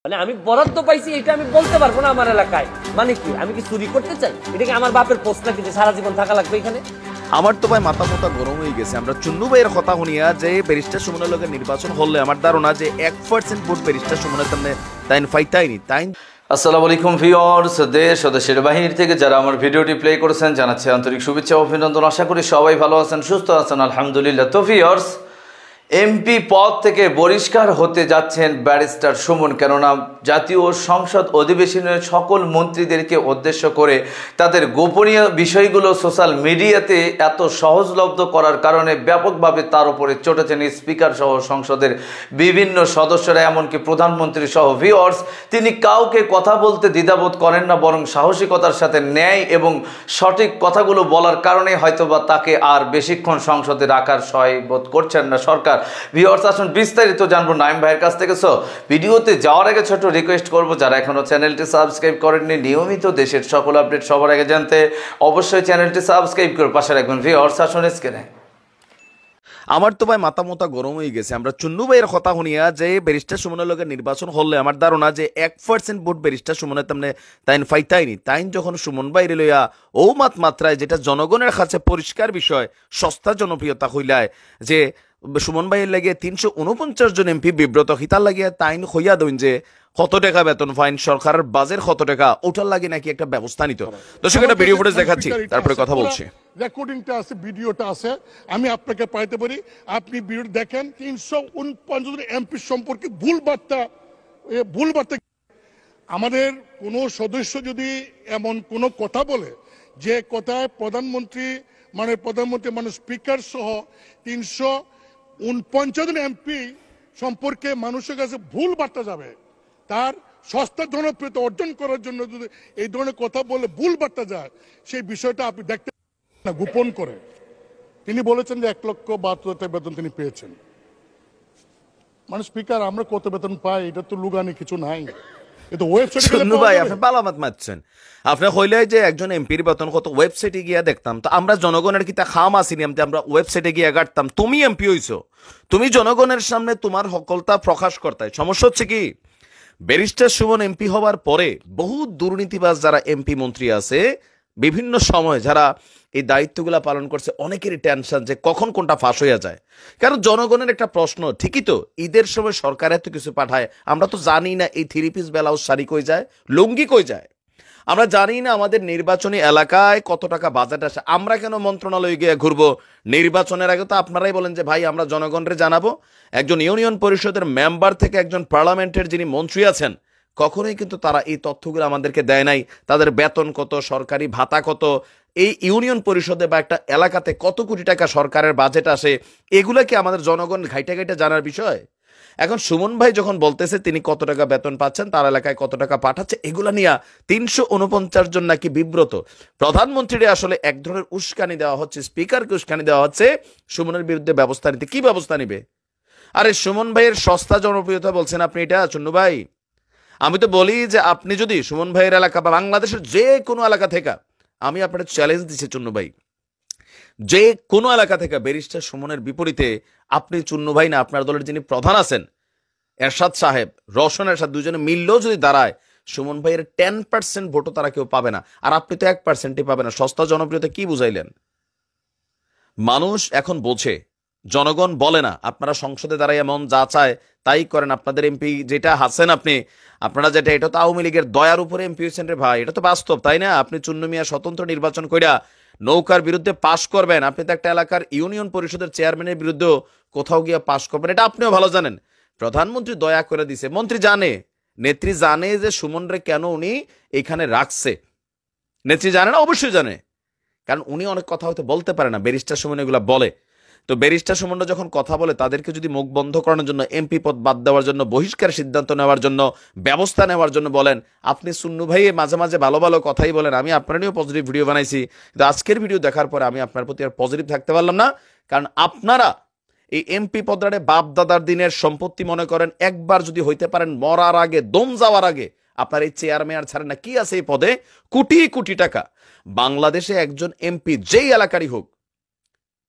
মানে আমি বরাদ্দ পাইছি এটা আমি বলতে পারবো না আমার এলাকায়, মানে কি আমি কি চুরি করতে চাই? এটা কি আমার বাপের পোস্ট নাকি যে সারা জীবন থাকা লাগবে এখানে? আমার তো ভাই মাথা মোটা গরম হয়ে গেছে। আমরা চুন্নু ভাইয়ের কথা শুনিয়া যে ব্যারিস্টার সুমনের লোকের নির্বাচন হলে আমার ধারণা যে 1% ভোট ব্যারিস্টার সুমনের সামনে তাই ফাইতাইনি তাই। আসসালামু আলাইকুম ভিউয়ার্স, দেশ ও দেশের বাহির থেকে যারা আমার ভিডিওটি প্লে করেছেন জানাচ্ছি আন্তরিক শুভেচ্ছা ও অভিনন্দন। আশা করি সবাই ভালো আছেন, সুস্থ আছেন, আলহামদুলিল্লাহ। তো ভিউয়ার্স, এমপি পদ থেকে বহিষ্কার হতে যাচ্ছেন ব্যারিস্টার সুমন, কেননা জাতীয় সংসদ অধিবেশনের সকল মন্ত্রীদেরকে উদ্দেশ্য করে তাদের গোপনীয় বিষয়গুলো সোশ্যাল মিডিয়াতে এত সহজলব্ধ করার কারণে ব্যাপকভাবে তার উপরে চটেছেন স্পিকার সহ সংসদের বিভিন্ন সদস্যরা, এমনকি প্রধানমন্ত্রী সহ। ভিউয়ার্স, তিনি কাউকে কথা বলতে দ্বিধাবোধ করেন না, বরং সাহসিকতার সাথে ন্যায় এবং সঠিক কথাগুলো বলার কারণে হয়তোবা তাকে আর বেশিক্ষণ সংসদে রাখার সহায় বোধ করছেন না সরকার। ভিউয়ার্স, আসুন বিস্তারিত জানবো নাইম ভাইয়ের কাছ থেকে। সো ভিডিওতে যাওয়ার আগে ছোট রিকোয়েস্ট করবো, যারা এখনো চ্যানেলটি সাবস্ক্রাইব করেননি, নিয়মিত দেশের সকল আপডেট সবার আগে জানতে অবশ্যই চ্যানেলটি সাবস্ক্রাইব করে পাশে রাখবেন। ভিউয়ার্স, আসুন স্ক্রিনে। আমার তো ভাই মাথা মোটা গরম হয়ে গেছে। আমরা চুন্নু ভাইয়ের কথা শুনিয়া যে ব্যারিস্টার সুমনের লোকের নির্বাচন হলে আমার ধারণা যে 1% ভোট ব্যারিস্টার সুমনের সামনে তাই ফাইতাইনি তাই যখন সুমন বাইরে লইয়া ও মাত্রায় যেটা জনগণের কাছে পরিষ্কার বিষয় সস্তা জনপ্রিয়তা হইলায় যে সুমন ভাইয়ের লাগে 349 জন এমপি বিব্রত হিতার লাগিয়া তাইন হইয়া দেন যে কত টাকা বেতন ফাইন সরকারের বাজের কত টাকা ওটার লাগে নাকি একটা ব্যবস্থা নিত। দর্শক, একটা ভিডিও ফুটেজ দেখাচ্ছি, তারপরে কথা বলছি। রেকর্ডিংটা আছে, ভিডিওটা আছে, আমি আপনাকে পাইতে পারি, আপনি ভিডিও দেখেন। 349 জন এমপি সম্পর্কে ভুল বার্তা। আমাদের কোনো সদস্য যদি এমন কোনো কথা বলে যে কথায় প্রধানমন্ত্রী মানে স্পিকার সহ 349 জন এমপি সম্পর্কে মানুষের কাছে ভুল বার্তা যাবে, তার সস্তা জনপ্রিয়তা অর্জন করার জন্য যদি এই ধরনের কথা বলে ভুল বার্তা যায়, সেই বিষয়টা আপনি দেখতে না গোপন করে তিনি বলেছেন যে 1,72,000 বেতন তিনি পেয়েছেন। মানে স্পিকার, আমরা কত বেতন পাই এটা তো লুগানি কিছু নাই। আপনি কইলে যে একজন এমপির বেতন কত, ওয়েবসাইটে গিয়া দেখতাম তো আমরা জনগণের কিতা খাম আসিনি, আমরা ওয়েবসাইটে গিয়া গাটতাম। তুমি এমপি হইছো, তুমি জনগণের সামনে তোমার সকলতা প্রকাশ করতাই। সমস্যা হচ্ছে কি, ব্যারিস্টার সুমন এমপি হওয়ার পরে বহু দুর্নীতিবাজ যারা এমপি মন্ত্রী আছে বিভিন্ন সময় যারা এই দায়িত্বগুলা পালন করছে, অনেকেরই টেনশন যে কখন কোনটা ফাঁস হইয়া যায়। কারণ জনগণের একটা প্রশ্ন, ঠিকই তো ঈদের সময় সরকার এত কিছু পাঠায়, আমরা তো জানি না এই 3 পিস ব্লাউজ শাড়ি কই যায়, লুঙ্গি কই যায়, আমরা জানি না আমাদের নির্বাচনী এলাকায় কত টাকা বাজেট আসে। আমরা কেন মন্ত্রণালয়ে গিয়ে ঘুরবো? নির্বাচনের আগে তো আপনারাই বলেন যে ভাই আমরা জনগণরে জানাবো। একজন ইউনিয়ন পরিষদের মেম্বার থেকে একজন পার্লামেন্টের যিনি মন্ত্রী আছেন, কখনোই কিন্তু তারা এই তথ্যগুলো আমাদেরকে দেয় নাই। তাদের বেতন কত, সরকারি ভাতা কত, এই ইউনিয়ন পরিষদে বা একটা এলাকাতে কত কোটি টাকা সরকারের বাজেট আসে, এগুলো কি আমাদের জনগণ ঘাইটা ঘাইটা জানার বিষয়? এখন সুমন ভাই যখন বলতেছে তিনি কত টাকা বেতন পাচ্ছেন, তার এলাকায় কত টাকা পাঠাচ্ছে, এগুলা নিয়ে 349 জন নাকি বিব্রত। প্রধানমন্ত্রীর আসলে এক ধরনের উস্কানি দেওয়া হচ্ছে, স্পিকারকে উস্কানি দেওয়া হচ্ছে সুমনের বিরুদ্ধে ব্যবস্থা নিতে। কি ব্যবস্থা নিবে? আরে সুমন ভাইয়ের সস্তা জনপ্রিয়তা বলছেন আপনি, এটা চুন্নু ভাই আমি তো বলি যে আপনি যদি সুমন ভাইয়ের এলাকা বা বাংলাদেশের যে কোনো এলাকা থেকে, আমি আপনার চ্যালেঞ্জ দিচ্ছি চুন্নু ভাই, যে কোনো এলাকা থেকে ব্যারিস্টার সুমনের বিপরীতে আপনি চুন্নু ভাই না আপনার দলের যিনি প্রধান আছেন এরশাদ সাহেব, রওশন এরশাদ, দুজনে মিললেও যদি দাঁড়ায়, সুমন ভাইয়ের 10% ভোটও তারা কেউ পাবে না। আর আপনি তো 1%ই পাবে না। সস্তা জনপ্রিয়তা কি বুঝাইলেন? মানুষ এখন বোঝে, জনগণ বলে না। আপনারা সংসদে দাঁড়াই এমন যা চায় তাই করেন। আপনাদের এমপি যেটা হাসেন আপনারা যেটা, এটা তো আওয়ামী লীগের দয়ার উপরে এমপি হয়েছেন রে ভাই, এটা তো বাস্তব, তাই না? আপনি চুন্নু মিয়া স্বতন্ত্র নির্বাচন কইরা নৌকার বিরুদ্ধে পাশ করবেন, আপনি তো একটা এলাকার ইউনিয়ন পরিষদের চেয়ারম্যানের বিরুদ্ধে কোথাও গিয়ে পাশ করবেন, এটা আপনিও ভালো জানেন। প্রধানমন্ত্রী দয়া করে দিছে, মন্ত্রী জানে, নেত্রী জানে যে সুমন রে কেন উনি এখানে রাখছে। নেত্রী জানে না? অবশ্যই জানে, কারণ উনি অনেক কথা হয়তো বলতে পারে না, ব্যারিস্টার সুমন এগুলা বলে। তো ব্যারিস্টার সুমনরা যখন কথা বলে, তাদেরকে যদি মুখ বন্ধ করানোর জন্য, এমপি পদ বাদ দেওয়ার জন্য, বহিষ্কার সিদ্ধান্ত নেওয়ার জন্য, ব্যবস্থা নেওয়ার জন্য বলেন, আপনি সুন্নু ভাই মাঝে মাঝে ভালো ভালো কথাই বলেন। আমি আপনার নিয়েও পজিটিভ ভিডিও বানাইছি, কিন্তু আজকের ভিডিও দেখার পরে আমি আপনার প্রতি আর পজিটিভ থাকতে পারলাম না। কারণ আপনারা এই এমপি পদরারে বাপ দাদার দিনের সম্পত্তি মনে করেন। একবার যদি হইতে পারেন মরার আগে, দম যাওয়ার আগে আপনার এই চেয়ার মেয়ার ছাড়েন না। কি আছে এই পদে? কোটি কোটি টাকা। বাংলাদেশে একজন এমপি যেই এলাকারই হোক,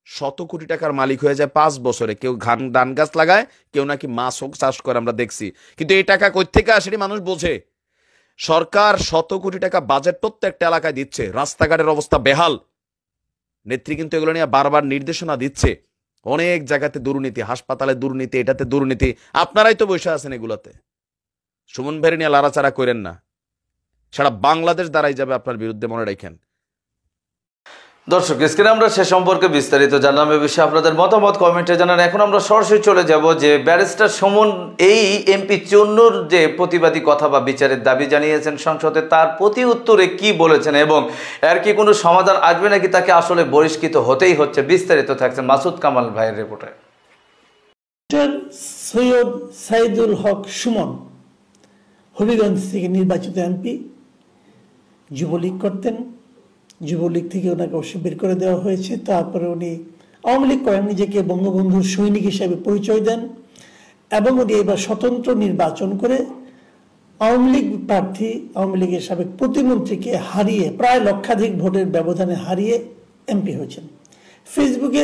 শত কোটি টাকার মালিক হয়ে যায় 5 বছরে। কেউ ধান গাছ লাগায়, কেউ নাকি মাছও চাষ করে, আমরা দেখছি। কিন্তু এই টাকা কই থেকে আসে মানুষ বোঝে। সরকার শত কোটি টাকা বাজেট প্রত্যেকটা এলাকায় দিচ্ছে, রাস্তাঘাটের অবস্থা বেহাল। নেত্রী কিন্তু এগুলো নিয়ে বারবার নির্দেশনা দিচ্ছে। অনেক জায়গাতে দুর্নীতি, হাসপাতালে দুর্নীতি, এটাতে দুর্নীতি। আপনারাই তো বসে আছেন এগুলাতে। সুমন ভাইয়ের নিয়ে লাড়াচাড়া করেন না, সারা বাংলাদেশ দাঁড়াই যাবে আপনার বিরুদ্ধে, মনে রাখেন। দর্শক, স্ক্রিনে আমরা সে সম্পর্কে বিস্তারিত জানলাম। এ বিষয়ে আপনাদের মতামত কমেন্টে জানান। এখন আমরা সরাসরি চলে যাব যে ব্যারিস্টার সুমন এই এমপি চুন্নুর যে প্রতিবাদী কথা বা বিচারের দাবি জানিয়েছেন সংসদে, তার প্রতি উত্তরে কি বলেছেন এবং এর কি কোনো সমাধান আসবে নাকি তাকে আসলে বহিষ্কৃত হতেই হচ্ছে, বিস্তারিত থাকছেন মাসুদ কামাল ভাইয়ের রিপোর্টে। সৈয়দ সাইদুল হক সুমন হবিগঞ্জ থেকে নির্বাচিত এমপি, যুবলীগ করতেন। যুবলীগ থেকে ওনাকে অবশ্য বের করে দেওয়া হয়েছে। তারপরে উনি আওয়ামী লীগ করেন, নিজেকে বঙ্গবন্ধুর সৈনিক হিসেবে পরিচয় দেন এবং উনি এবার স্বতন্ত্র নির্বাচন করে আওয়ামী লীগ প্রার্থী, আওয়ামী লীগের সাবেক প্রতিমন্ত্রীকে হারিয়ে, প্রায় লক্ষাধিক ভোটের ব্যবধানে হারিয়ে এমপি হয়েছেন। ফেসবুকে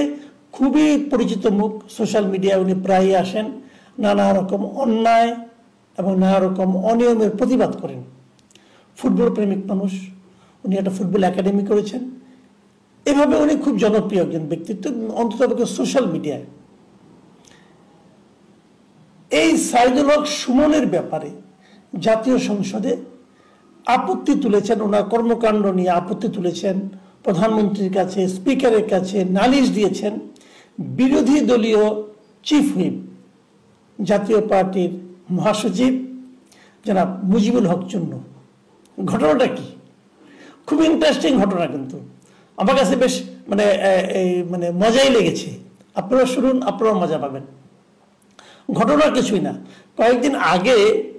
খুবই পরিচিত মুখ, সোশ্যাল মিডিয়ায় উনি প্রায়ই আসেন, নানা রকম অন্যায় এবং নানা রকম অনিয়মের প্রতিবাদ করেন। ফুটবল প্রেমিক মানুষ, উনি একটা ফুটবল একাডেমি করেছেন। এভাবে উনি খুব জনপ্রিয় একজন ব্যক্তিত্ব, অন্তত সোশ্যাল মিডিয়ায়। এই সাইদুল হক সুমনের ব্যাপারে জাতীয় সংসদে আপত্তি তুলেছেন, ওনার কর্মকাণ্ড নিয়ে আপত্তি তুলেছেন, প্রধানমন্ত্রীর কাছে, স্পিকারের কাছে নালিশ দিয়েছেন বিরোধী দলীয় চিফ হুইপ, জাতীয় পার্টির মহাসচিব জনাব মুজিবুল হক চুন্নু। ঘটনাটা কি? খুব ইন্টারেস্টিং ঘটনা, কিন্তু আমার কাছে বেশ মানে মজাই লেগেছে। আপনারা শুনুন, আপনারা মজা পাবেন। ঘটনা কিছুই না, কয়েকদিন আগে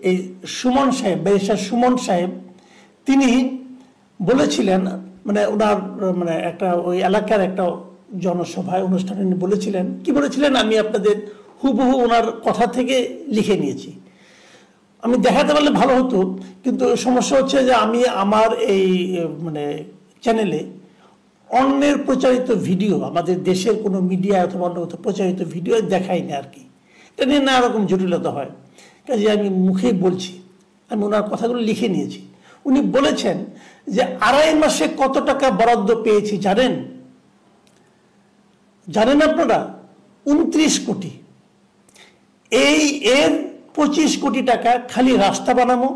এই সুমন সাহেব, ব্যারিস্টার সুমন সাহেব, তিনি বলেছিলেন, ওনার একটা ওই এলাকার একটা জনসভায় অনুষ্ঠানে বলেছিলেন, কি বলেছিলেন আমি আপনাদের হুবহু ওনার কথা থেকে লিখে নিয়েছি। আমি দেখাতে পারলে ভালো হতো, কিন্তু সমস্যা হচ্ছে যে আমি আমার এই চ্যানেলে অন্যের প্রচারিত ভিডিও, আমাদের দেশের কোনো মিডিয়া অথবা অন্য কোথাও প্রচারিত ভিডিও দেখাই না আর কি। এটা নিয়ে নানা রকম জটিলতা হয়, কাজে আমি মুখেই বলছি। আমি ওনার কথাগুলো লিখে নিয়েছি। উনি বলেছেন যে 2.5 মাসে কত টাকা বরাদ্দ পেয়েছি জানেন? আপনারা? 29 কোটি। এর 25 কোটি টাকা খালি রাস্তা বানাবো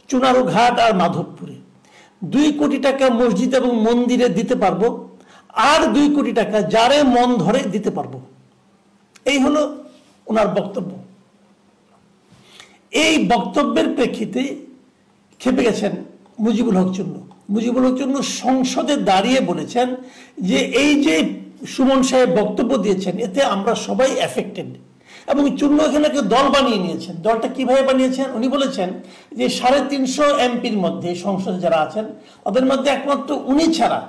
চুনারু ঘাট আর মাধবপুরে, 2 কোটি টাকা মসজিদ এবং মন্দিরে দিতে পারবো, আর 2 কোটি টাকা যারে মন ধরে দিতে পারবো। এই হলো ওনার বক্তব্য। এই বক্তব্যের প্রেক্ষিতে খেপে গেছেন মুজিবুল হক চুন্নু। মুজিবুল হক চুন্নু সংসদে দাঁড়িয়ে বলেছেন যে এই যে সুমন সাহেব বক্তব্য দিয়েছেন, এতে আমরা সবাই এফেক্টেড। এবং চুন্নু এখানে দল বানিয়ে নিয়েছেন। দলটা কিভাবে বানিয়েছেন? উনি বলেছেন যে 350 এমপির মধ্যে, সংসদে যারা আছেন তাদের মধ্যে একমাত্র উনি ছাড়া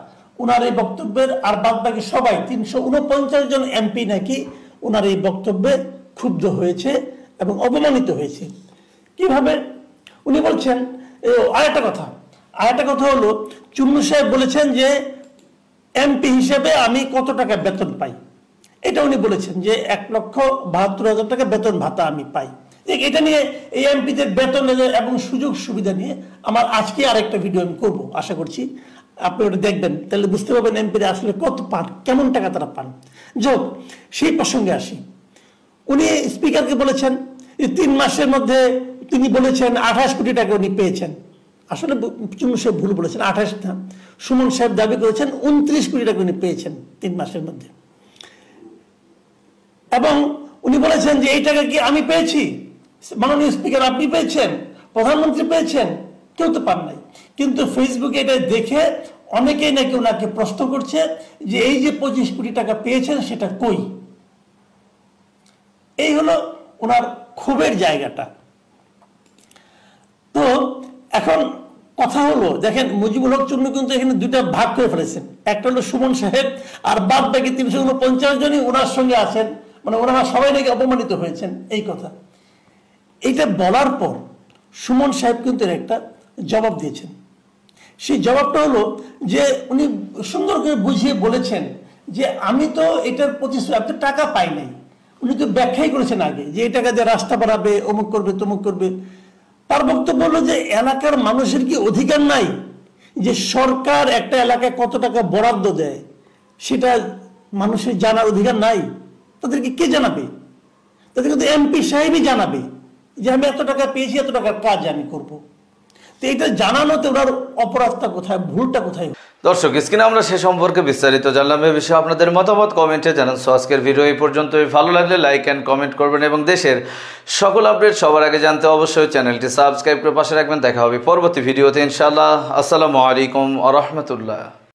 ওনার এই বক্তব্যের আর বাদ বাকি সবাই 349 জন এমপি নাকি ওনার এই বক্তব্যে ক্ষুব্ধ হয়েছে এবং অপমানিত হয়েছে। কিভাবে? উনি বলছেন আরেকটা কথা হলো, চুন্নু সাহেব বলেছেন যে এমপি হিসেবে আমি কত টাকা বেতন পাই, এটা উনি বলেছেন যে 1,72,000 টাকা বেতন ভাতা আমি পাই। এটা নিয়ে এই এমপিদের বেতন এবং সুযোগ সুবিধা নিয়ে আমার আজকে আরেকটা ভিডিও আমি করবো, আশা করছি আপনি ওটা দেখবেন, তাহলে বুঝতে পারবেন এমপিরা আসলে কত পান, কেমন টাকা তারা পান। যোগ সেই প্রসঙ্গে আসি। উনি স্পিকারকে বলেছেন যে 3 মাসের মধ্যে তিনি বলেছেন 28 কোটি টাকা উনি পেয়েছেন। আসলে চুন্নু সাহেব ভুল বলেছেন, 28 না, সুমন সাহেব দাবি করেছেন 29 কোটি টাকা উনি পেয়েছেন 3 মাসের মধ্যে। এবং উনি বলেছেন যে এই টাকা কি আমি পেয়েছি, মাননীয় স্পিকার আপনি পেয়েছেন, প্রধানমন্ত্রী পেয়েছেন, কেউ তো পান নাই। কিন্তু ফেসবুকে এটা দেখে অনেকেই নাকি ওনাকে প্রশ্ন করছে যে এই যে 25 কোটি টাকা পেয়েছেন সেটা কই। এই হলো ওনার ক্ষোভের জায়গাটা। তো এখন কথা হলো, দেখেন মুজিবুল হক চুন্নু কিন্তু এখানে 2টা ভাগ করে ফেলেছেন। একটা হলো সুমন সাহেব, আর বাদ বাকি 349 জনই ওনার সঙ্গে আছেন, ওনারা সবাই নাকি অপমানিত হয়েছেন এই কথা। এইটা বলার পর সুমন সাহেব কিন্তু একটা জবাব দিয়েছেন। সেই জবাবটা হলো যে উনি সুন্দর করে বুঝিয়ে বলেছেন যে আমি তো এটার প্রতিশ্রুতি, আমি তো টাকা পাই নাই। উনি তো ব্যাখ্যাই করেছেন আগে যে এই টাকা দিয়ে রাস্তা বানাবে, অমুক করবে, তমুক করবে। তার বক্তব্য হলো যে এলাকার মানুষের কি অধিকার নাই যে সরকার একটা এলাকায় কত টাকা বরাদ্দ দেয় সেটা মানুষের জানার অধিকার নাই? তাদেরকে কে জানাবে? তাদেরকে তো এমপি সাহেবই জানাবে যে আমি এত টাকা পেয়েছি, এত টাকার কাজ আমি করব। তো এটা জানানোতে ওনার অপরাধটা কোথায়, ভুলটা কোথায়? দর্শক, স্ক্রিনে আমরা সে সম্পর্কে বিস্তারিত জানলাম। এ বিষয়ে আপনাদের মতামত কমেন্টে জানান। সো আজকের ভিডিও এই পর্যন্তই। ভালো লাগলে লাইক অ্যান্ড কমেন্ট করবেন এবং দেশের সকল আপডেট সবার আগে জানতে অবশ্যই চ্যানেলটি সাবস্ক্রাইব করে পাশে রাখবেন। দেখা হবে পরবর্তী ভিডিওতে ইনশাআল্লাহ। আসসালামু আলাইকুম ওয়া রাহমাতুল্লাহ।